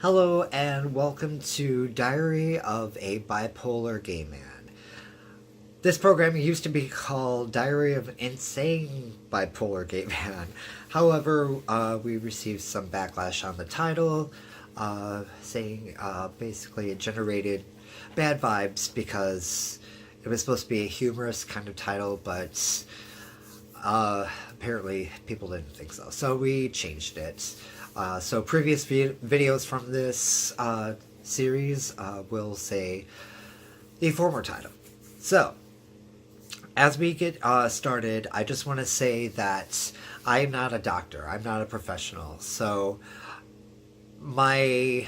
Hello and welcome to Diary of a Bipolar Gay Man. This program used to be called Diary of an Insane Bipolar Gay Man. However, we received some backlash on the title, saying basically it generated bad vibes because it was supposed to be a humorous kind of title, but apparently people didn't think so. So we changed it. So previous videos from this series will say the former title. So, as we get started, I just want to say that I'm not a doctor. I'm not a professional. So, my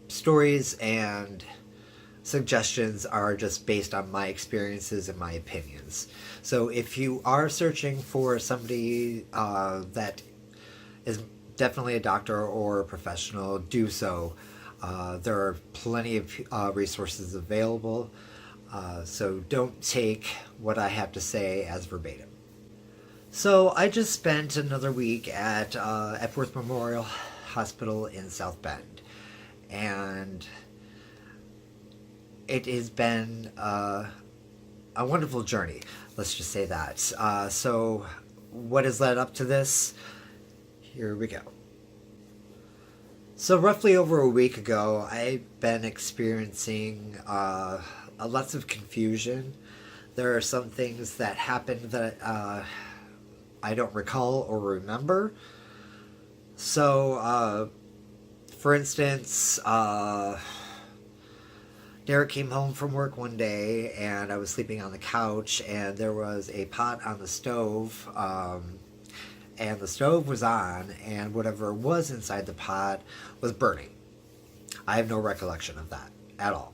stories and suggestions are just based on my experiences and my opinions. So, if you are searching for somebody that is definitely a doctor or a professional, do so. There are plenty of resources available, so don't take what I have to say as verbatim. So I just spent another week at Epworth Memorial Hospital in South Bend, and it has been a wonderful journey, let's just say that. So what has led up to this? Here we go. So roughly over a week ago, I've been experiencing lots of confusion. There are some things that happened that I don't recall or remember. So, for instance, Derek came home from work one day, and I was sleeping on the couch, and there was a pot on the stove, and the stove was on, and whatever was inside the pot was burning. I have no recollection of that at all.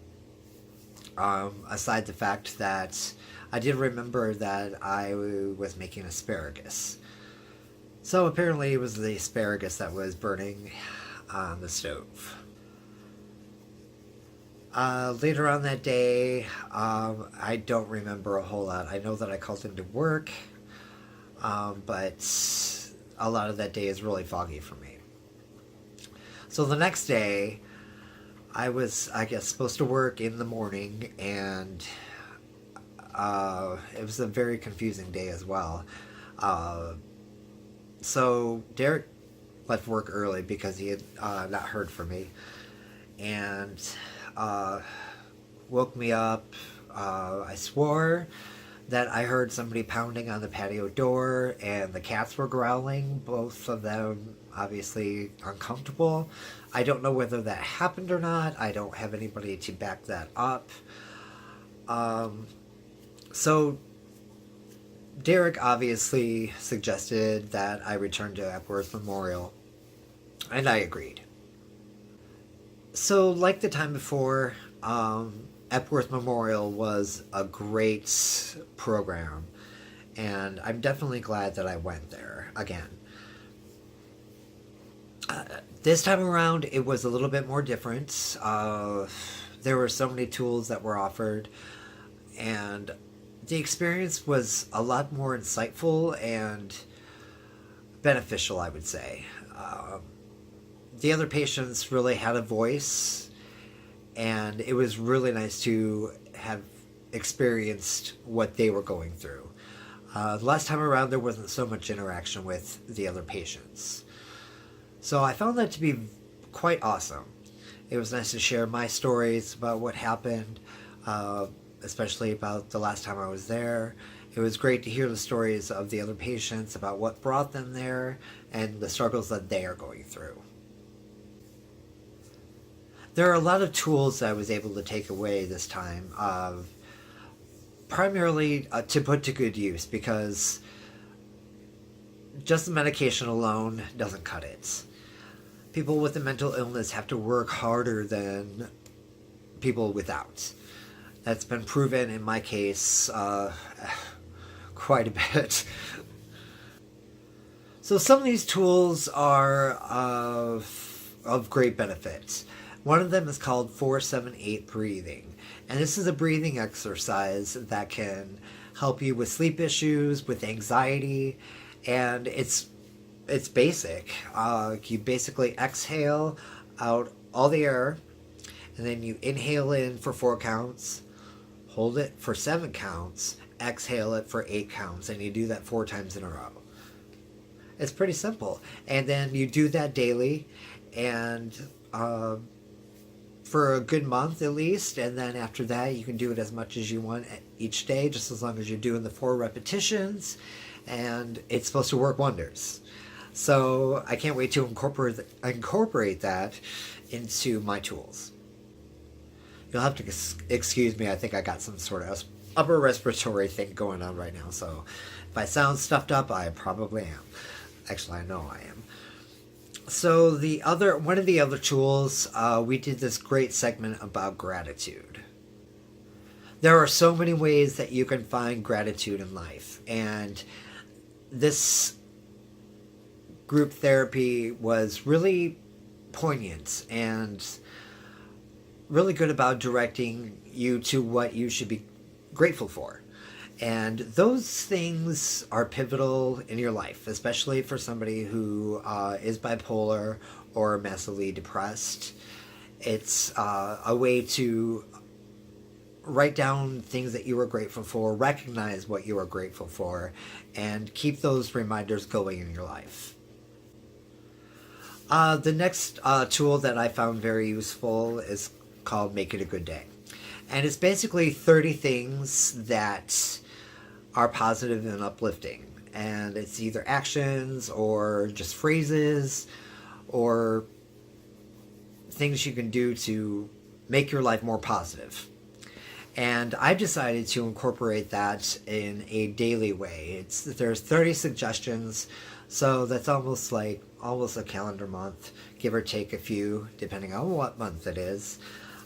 Aside the fact that I did remember that I was making asparagus. So apparently it was the asparagus that was burning on the stove. Later on that day, I don't remember a whole lot. I know that I called into work, but a lot of that day is really foggy for me. So the next day, I was, I guess, supposed to work in the morning, and it was a very confusing day as well. So Derek left work early because he had not heard from me, and woke me up. I swore that I heard somebody pounding on the patio door, and the cats were growling, both of them obviously uncomfortable. I don't know whether that happened or not. I don't have anybody to back that up. So Derek obviously suggested that I return to Epworth Memorial, and I agreed. So like the time before, Epworth Memorial was a great program, and I'm definitely glad that I went there again. This time around, it was a little bit more different. There were so many tools that were offered, and the experience was a lot more insightful and beneficial, I would say. The other patients really had a voice, and it was really nice to have experienced what they were going through. The last time around, there wasn't so much interaction with the other patients. So I found that to be quite awesome. It was nice to share my stories about what happened, especially about the last time I was there. It was great to hear the stories of the other patients about what brought them there and the struggles that they are going through. There are a lot of tools that I was able to take away this time, primarily to put to good use, because just the medication alone doesn't cut it. People with a mental illness have to work harder than people without. That's been proven in my case quite a bit. So some of these tools are of great benefit. One of them is called 4-7-8 breathing. And this is a breathing exercise that can help you with sleep issues, with anxiety, and it's it's basic. You basically exhale out all the air, and then you inhale in for 4 counts, hold it for 7 counts, exhale it for 8 counts, and you do that 4 times in a row. It's pretty simple. And then you do that daily, and for a good month at least, and then after that you can do it as much as you want each day, just as long as you're doing the 4 repetitions, and it's supposed to work wonders. So I can't wait to incorporate that into my tools. You'll have to excuse me, I think I got some sort of upper respiratory thing going on right now, so if I sound stuffed up, I probably am. Actually, I know I am. So one of the other tools, we did this great segment about gratitude. There are so many ways that you can find gratitude in life, and this group therapy was really poignant and really good about directing you to what you should be grateful for. And those things are pivotal in your life, especially for somebody who is bipolar or massively depressed. It's a way to write down things that you were grateful for, recognize what you were grateful for, and keep those reminders going in your life. The next tool that I found very useful is called Make It a Good Day. And it's basically 30 things that are positive and uplifting. And it's either actions or just phrases or things you can do to make your life more positive. And I've decided to incorporate that in a daily way. There's 30 suggestions, so that's almost a calendar month, give or take a few, depending on what month it is.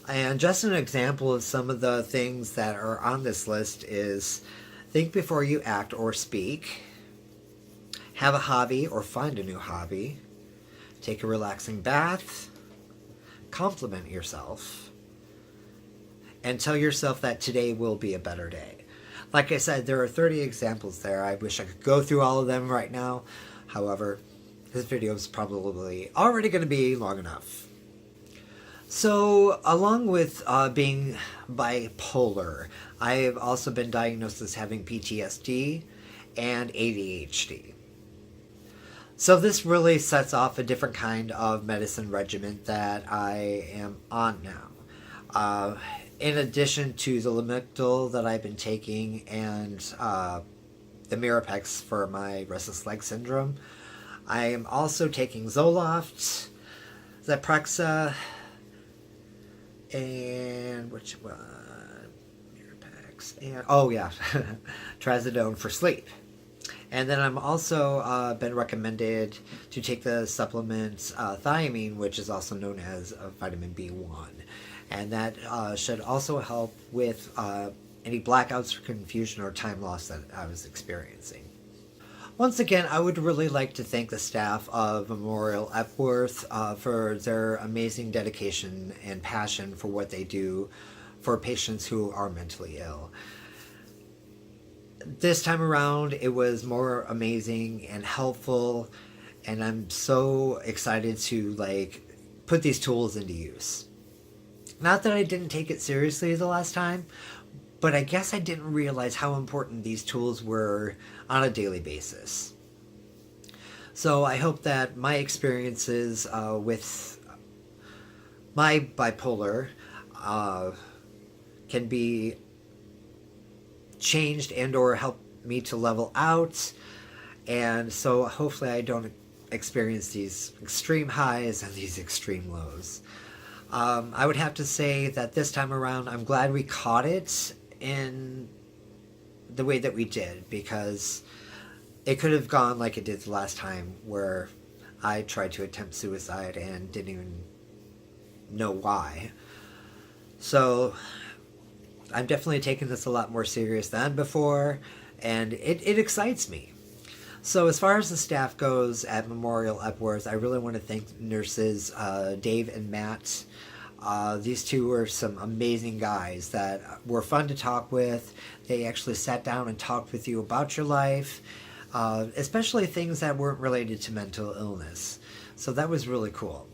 And just an example of some of the things that are on this list is think before you act or speak, have a hobby or find a new hobby, take a relaxing bath, compliment yourself, and tell yourself that today will be a better day. Like I said, there are 30 examples there. I wish I could go through all of them right now. However, this video is probably already going to be long enough. So, along with being bipolar, I've also been diagnosed as having PTSD and ADHD. So this really sets off a different kind of medicine regimen that I am on now. In addition to the Lamictal that I've been taking and the Mirapex for my restless leg syndrome, I am also taking Zoloft, Zyprexa, and which one? Mirapex, and Trazodone for sleep. And then I'm also been recommended to take the supplement thiamine, which is also known as vitamin B1. And that should also help with any blackouts or confusion or time loss that I was experiencing. Once again, I would really like to thank the staff of Memorial Epworth for their amazing dedication and passion for what they do for patients who are mentally ill. This time around, it was more amazing and helpful, and I'm so excited to put these tools into use. Not that I didn't take it seriously the last time, but I guess I didn't realize how important these tools were on a daily basis. So I hope that my experiences with my bipolar can be changed and or help me to level out, and so hopefully I don't experience these extreme highs and these extreme lows. I would have to say that this time around I'm glad we caught it in the way that we did, because it could have gone like it did the last time where I tried to attempt suicide and didn't even know why. So I'm definitely taking this a lot more serious than before, and it excites me. So as far as the staff goes at Memorial Epworth, I really want to thank nurses Dave and Matt. These two were some amazing guys that were fun to talk with. They actually sat down and talked with you about your life. especially things that weren't related to mental illness. So that was really cool.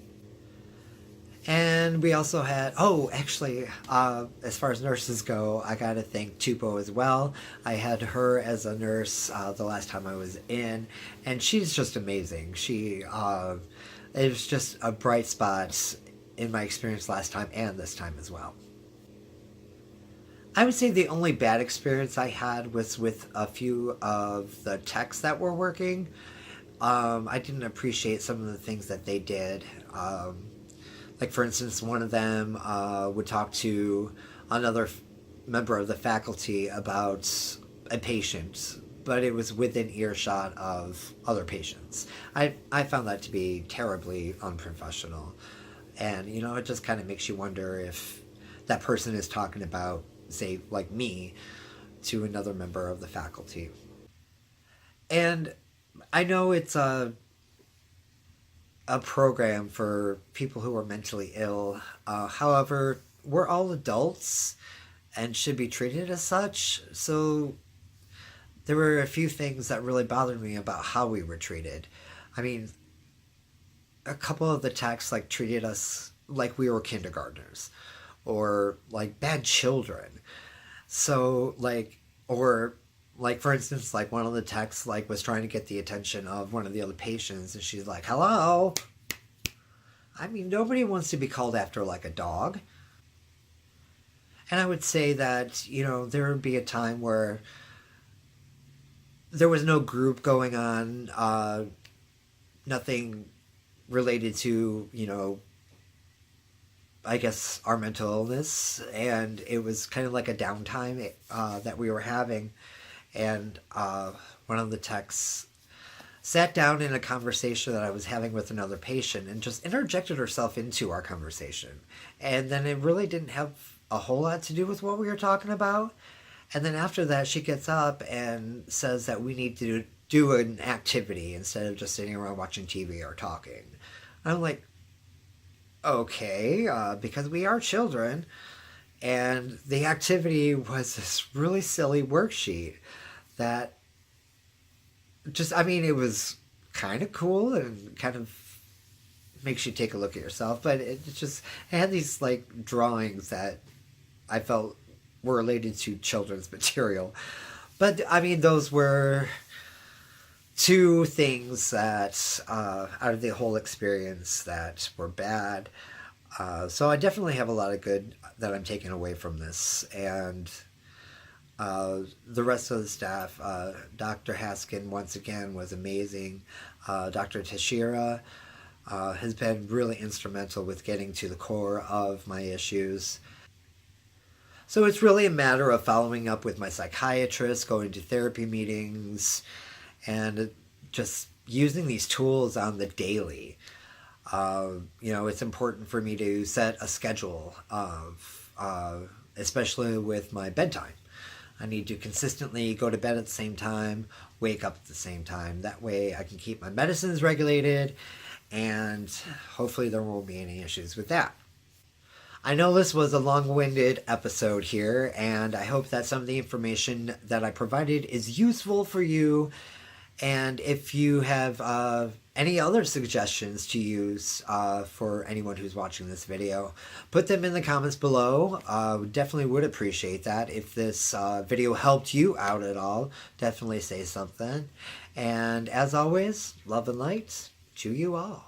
And we also had, oh, actually, as far as nurses go, I got to thank Tupo as well. I had her as a nurse the last time I was in, and she's just amazing. It was just a bright spot in my experience last time and this time as well. I would say the only bad experience I had was with a few of the techs that were working. I didn't appreciate some of the things that they did. Like, for instance, one of them would talk to another member of the faculty about a patient, but it was within earshot of other patients. I found that to be terribly unprofessional. And, it just kind of makes you wonder if that person is talking about, say, like me, to another member of the faculty. And I know it's a program for people who are mentally ill. However, we're all adults and should be treated as such. So there were a few things that really bothered me about how we were treated. I mean, a couple of the techs treated us like we were kindergartners or like bad children. So for instance, one of the techs was trying to get the attention of one of the other patients, and she's like, "Hello." I mean, nobody wants to be called after like a dog. And I would say that, there would be a time where there was no group going on, nothing related to, I guess, our mental illness, and it was kind of like a downtime that we were having. And one of the techs sat down in a conversation that I was having with another patient and just interjected herself into our conversation. And then it really didn't have a whole lot to do with what we were talking about. And then after that, she gets up and says that we need to do an activity instead of just sitting around watching TV or talking. And I'm like, okay, because we are children. And the activity was this really silly worksheet that it was kind of cool and kind of makes you take a look at yourself. But it had these drawings that I felt were related to children's material. But those were two things that out of the whole experience that were bad. So I definitely have a lot of good that I'm taking away from this. And the rest of the staff, Dr. Haskin, once again, was amazing. Dr. Tashira has been really instrumental with getting to the core of my issues. So it's really a matter of following up with my psychiatrist, going to therapy meetings, and just using these tools on the daily. It's important for me to set a schedule of, especially with my bedtime. I need to consistently go to bed at the same time, wake up at the same time. That way I can keep my medicines regulated, and hopefully there won't be any issues with that. I know this was a long-winded episode here, and I hope that some of the information that I provided is useful for you. And if you have any other suggestions to use for anyone who's watching this video, put them in the comments below. Definitely would appreciate that. If this video helped you out at all, definitely say something. And as always, love and light to you all.